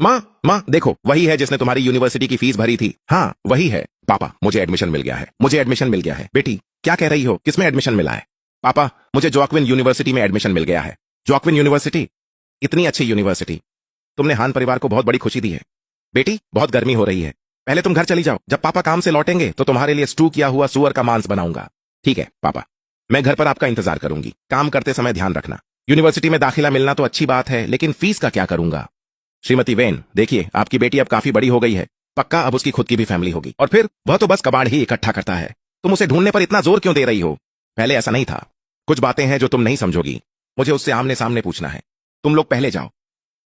माँ देखो, वही है जिसने तुम्हारी यूनिवर्सिटी की फीस भरी थी। हाँ वही है। पापा मुझे एडमिशन मिल गया है, मुझे एडमिशन मिल गया है। बेटी क्या कह रही हो, किसमें एडमिशन मिला है? पापा मुझे जोक्विन यूनिवर्सिटी में एडमिशन मिल गया है। Joaquin university? इतनी अच्छी यूनिवर्सिटी, तुमने हान परिवार को बहुत बड़ी खुशी दी है। बेटी बहुत गर्मी हो रही है, पहले तुम घर चली जाओ, जब पापा काम से लौटेंगे तो तुम्हारे लिए स्टू किया हुआ सुअर का मांस बनाऊंगा। ठीक है पापा, मैं घर पर आपका इंतजार करूंगी। काम करते समय ध्यान रखना। यूनिवर्सिटी में दाखिला मिलना तो अच्छी बात है, लेकिन फीस का क्या करूंगा? श्रीमती वेन देखिए, आपकी बेटी अब काफी बड़ी हो गई है, पक्का अब उसकी खुद की भी फैमिली होगी, और फिर वह तो बस कबाड़ ही इकट्ठा करता है। तुम उसे ढूंढने पर इतना जोर क्यों दे रही हो? पहले ऐसा नहीं था। कुछ बातें हैं जो तुम नहीं समझोगी, मुझे उससे आमने सामने पूछना है। तुम लोग पहले जाओ।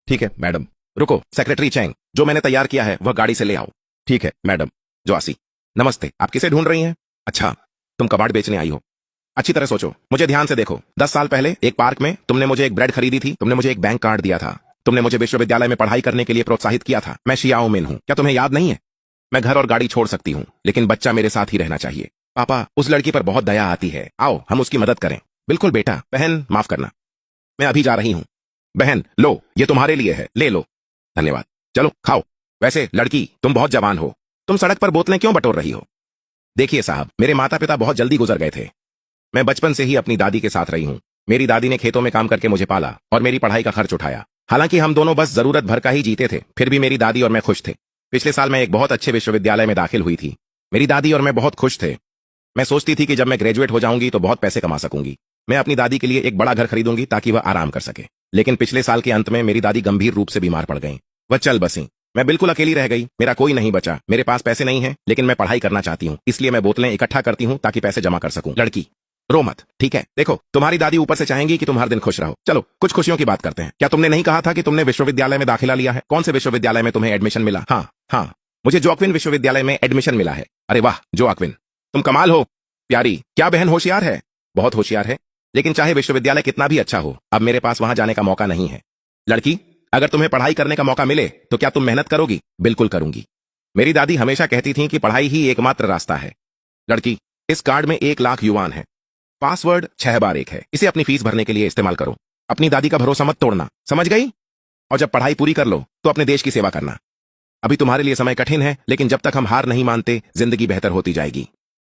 ठीक है मैडम। रुको, सेक्रेटरी चैंग, जो मैंने तैयार किया है वह गाड़ी से ले आओ। ठीक है मैडम। जोआसी नमस्ते, आप किसे ढूंढ रही हैं? अच्छा, तुम कबाड़ बेचने आई हो। अच्छी तरह सोचो, मुझे ध्यान से देखो। 10 साल पहले एक पार्क में तुमने मुझे एक ब्रेड खरीदी थी, तुमने मुझे एक बैंक कार्ड दिया था, तुमने मुझे विश्वविद्यालय में पढ़ाई करने के लिए प्रोत्साहित किया था। मैं शियाओ मिन हूं, क्या तुम्हें याद नहीं है? मैं घर और गाड़ी छोड़ सकती हूँ, लेकिन बच्चा मेरे साथ ही रहना चाहिए। पापा उस लड़की पर बहुत दया आती है, आओ हम उसकी मदद करें। बिल्कुल बेटा। बहन माफ करना, मैं अभी जा रही हूँ। बहन लो, ये तुम्हारे लिए है, ले लो। धन्यवाद। चलो खाओ। वैसे लड़की तुम बहुत जवान हो, तुम सड़क पर बोतलें क्यों बटोर रही हो? देखिए साहब, मेरे माता पिता बहुत जल्दी गुजर गए थे। मैं बचपन से ही अपनी दादी के साथ रही हूँ। मेरी दादी ने खेतों में काम करके मुझे पाला और मेरी पढ़ाई का खर्च उठाया। हालांकि हम दोनों बस जरूरत भर का ही जीते थे, फिर भी मेरी दादी और मैं खुश थे। पिछले साल मैं एक बहुत अच्छे विश्वविद्यालय में दाखिल हुई थी। मेरी दादी और मैं बहुत खुश थे। मैं सोचती थी कि जब मैं ग्रेजुएट हो जाऊंगी तो बहुत पैसे कमा सकूंगी। मैं अपनी दादी के लिए एक बड़ा घर खरीदूंगी ताकि वह आराम कर सके। लेकिन पिछले साल के अंत में मेरी दादी गंभीर रूप से बीमार पड़ गईं। वह चल बसी। मैं बिल्कुल अकेली रह गई, मेरा कोई नहीं बचा। मेरे पास पैसे नहीं है, लेकिन मैं पढ़ाई करना चाहती हूँ, इसलिए मैं बोतलें इकट्ठा करती हूँ ताकि पैसे जमा कर सकूं। लड़की रो मत, ठीक है? देखो, तुम्हारी दादी ऊपर से चाहेंगी कि तुम हर दिन खुश रहो। चलो कुछ खुशियों की बात करते हैं। क्या तुमने नहीं कहा था कि तुमने विश्वविद्यालय में दाखिला लिया है? कौन से विश्वविद्यालय में तुम्हें एडमिशन मिला? हाँ, मुझे जोक्विन विश्वविद्यालय में एडमिशन मिला है। अरे वाह जोक्विन, तुम कमाल हो। प्यारी, क्या बहन होशियार है? बहुत होशियार है, लेकिन चाहे विश्वविद्यालय कितना भी अच्छा हो, अब मेरे पास वहां जाने का मौका नहीं है। लड़की, अगर तुम्हें पढ़ाई करने का मौका मिले तो क्या तुम मेहनत करोगी? बिल्कुल करूंगी। मेरी दादी हमेशा कहती थी कि पढ़ाई ही एकमात्र रास्ता है। लड़की, इस कार्ड में 1 लाख युआन है। पासवर्ड 6 बार 1 है। इसे अपनी फीस भरने के लिए इस्तेमाल करो। अपनी दादी का भरोसा मत तोड़ना, समझ गई? और जब पढ़ाई पूरी कर लो तो अपने देश की सेवा करना। अभी तुम्हारे लिए समय कठिन है, लेकिन जब तक हम हार नहीं मानते जिंदगी बेहतर होती जाएगी।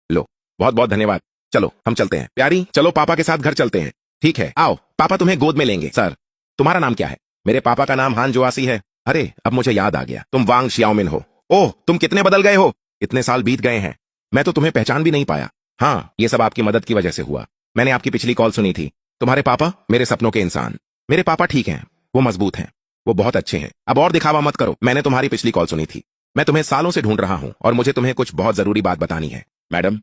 लो, बहुत बहुत धन्यवाद। चलो हम चलते हैं। प्यारी चलो पापा के साथ घर चलते हैं। ठीक है आओ, पापा तुम्हें गोद में लेंगे। सर, तुम्हारा नाम क्या है? मेरे पापा का नाम हान जोआसी है। अरे अब मुझे याद आ गया, तुम वांग शियाओमिन हो। ओह, तुम कितने बदल गए हो, इतने साल बीत गए हैं, मैं तो तुम्हें पहचान भी नहीं पाया। हाँ, ये सब आपकी मदद की वजह से हुआ। मैंने आपकी पिछली कॉल सुनी थी। तुम्हारे पापा मेरे सपनों के इंसान। मेरे पापा ठीक हैं, वो मजबूत हैं, वो बहुत अच्छे हैं। अब और दिखावा मत करो, मैंने तुम्हारी पिछली कॉल सुनी थी। मैं तुम्हें सालों से ढूंढ रहा हूं और मुझे तुम्हें कुछ बहुत जरूरी बात बतानी है। मैडम,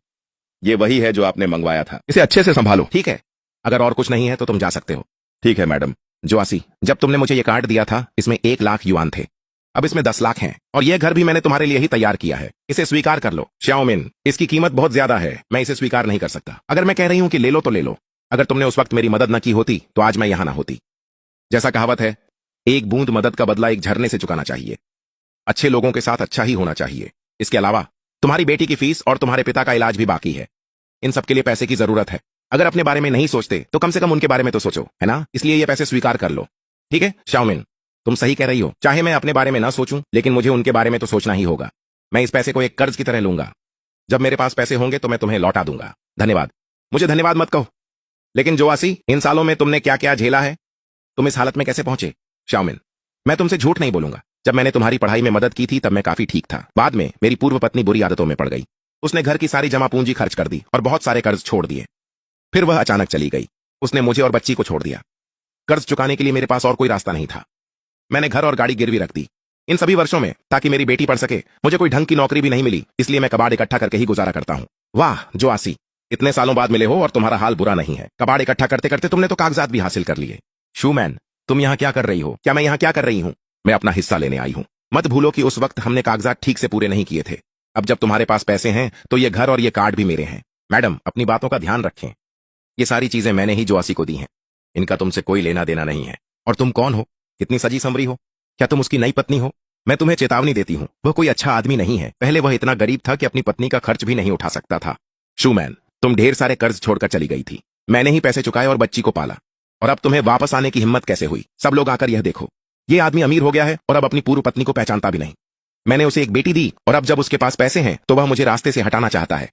ये वही है जो आपने मंगवाया था, इसे अच्छे से संभालो। ठीक है, अगर और कुछ नहीं है तो तुम जा सकते हो। ठीक है मैडम। जोआसी, जब तुमने मुझे ये कार्ड दिया था इसमें 1 लाख युआन थे, अब इसमें 10 लाख हैं, और यह घर भी मैंने तुम्हारे लिए ही तैयार किया है। इसे स्वीकार कर लो। श्याओमिन, इसकी कीमत बहुत ज्यादा है, मैं इसे स्वीकार नहीं कर सकता। अगर मैं कह रही हूं कि ले लो तो ले लो। अगर तुमने उस वक्त मेरी मदद न की होती तो आज मैं यहां ना होती। जैसा कहावत है, एक बूंद मदद का बदला एक झरने से चुकाना चाहिए। अच्छे लोगों के साथ अच्छा ही होना चाहिए। इसके अलावा तुम्हारी बेटी की फीस और तुम्हारे पिता का इलाज भी बाकी है। इन सब के लिए पैसे की जरूरत है। अगर अपने बारे में नहीं सोचते तो कम से कम उनके बारे में तो सोचो, है ना? इसलिए ये पैसे स्वीकार कर लो। ठीक है श्याओमिन, तुम सही कह रही हो। चाहे मैं अपने बारे में ना सोचूं, लेकिन मुझे उनके बारे में तो सोचना ही होगा। मैं इस पैसे को एक कर्ज की तरह लूंगा। जब मेरे पास पैसे होंगे तो मैं तुम्हें लौटा दूंगा। धन्यवाद। मुझे धन्यवाद मत कहो। लेकिन जोआसी, इन सालों में तुमने क्या क्या झेला है? तुम इस हालत में कैसे पहुंचे? श्याओमिन, मैं तुमसे झूठ नहीं बोलूंगा। जब मैंने तुम्हारी पढ़ाई में मदद की थी तब मैं काफी ठीक था। बाद में मेरी पूर्व पत्नी बुरी आदतों में पड़ गई। उसने घर की सारी जमा पूंजी खर्च कर दी और बहुत सारे कर्ज छोड़ दिए। फिर वह अचानक चली गई। उसने मुझे और बच्ची को छोड़ दिया। कर्ज चुकाने के लिए मेरे पास और कोई रास्ता नहीं था। मैंने घर और गाड़ी गिरवी रख दी। इन सभी वर्षों में ताकि मेरी बेटी पढ़ सके, मुझे कोई ढंग की नौकरी भी नहीं मिली, इसलिए मैं कबाड़ इकट्ठा करके ही गुजारा करता हूँ। वाह जोआसी, इतने सालों बाद मिले हो और तुम्हारा हाल बुरा नहीं है। कबाड़ इकट्ठा करते करते तुमने तो कागजात भी हासिल कर लिए। शूमैन, तुम यहाँ क्या कर रही हो? क्या मैं यहाँ क्या कर रही हूँ? मैं अपना हिस्सा लेने आई हूँ। मत भूलो कि उस वक्त हमने कागजात ठीक से पूरे नहीं किए थे। अब जब तुम्हारे पास पैसे हैं तो ये घर और ये कार्ड भी मेरे हैं। मैडम, अपनी बातों का ध्यान रखें। ये सारी चीजें मैंने ही जोआसी को दी हैं। इनका तुमसे कोई लेना देना नहीं है। और तुम कौन हो? कितनी सजी संवरी हो? क्या तुम उसकी नई पत्नी हो? मैं तुम्हें चेतावनी देती हूँ, वह कोई अच्छा आदमी नहीं है। पहले वह इतना गरीब था कि अपनी पत्नी का खर्च भी नहीं उठा सकता था। शूमैन, तुम ढेर सारे कर्ज छोड़कर चली गई थी। मैंने ही पैसे चुकाए और बच्ची को पाला। और अब तुम्हें वापस आने की हिम्मत कैसे हुई? सब लोग आकर यह देखो। ये आदमी अमीर हो गया है और अब अपनी पूर्व पत्नी को पहचानता भी नहीं। मैंने उसे एक बेटी दी और अब जब उसके पास पैसे हैं तो वह मुझे रास्ते से हटाना चाहता है।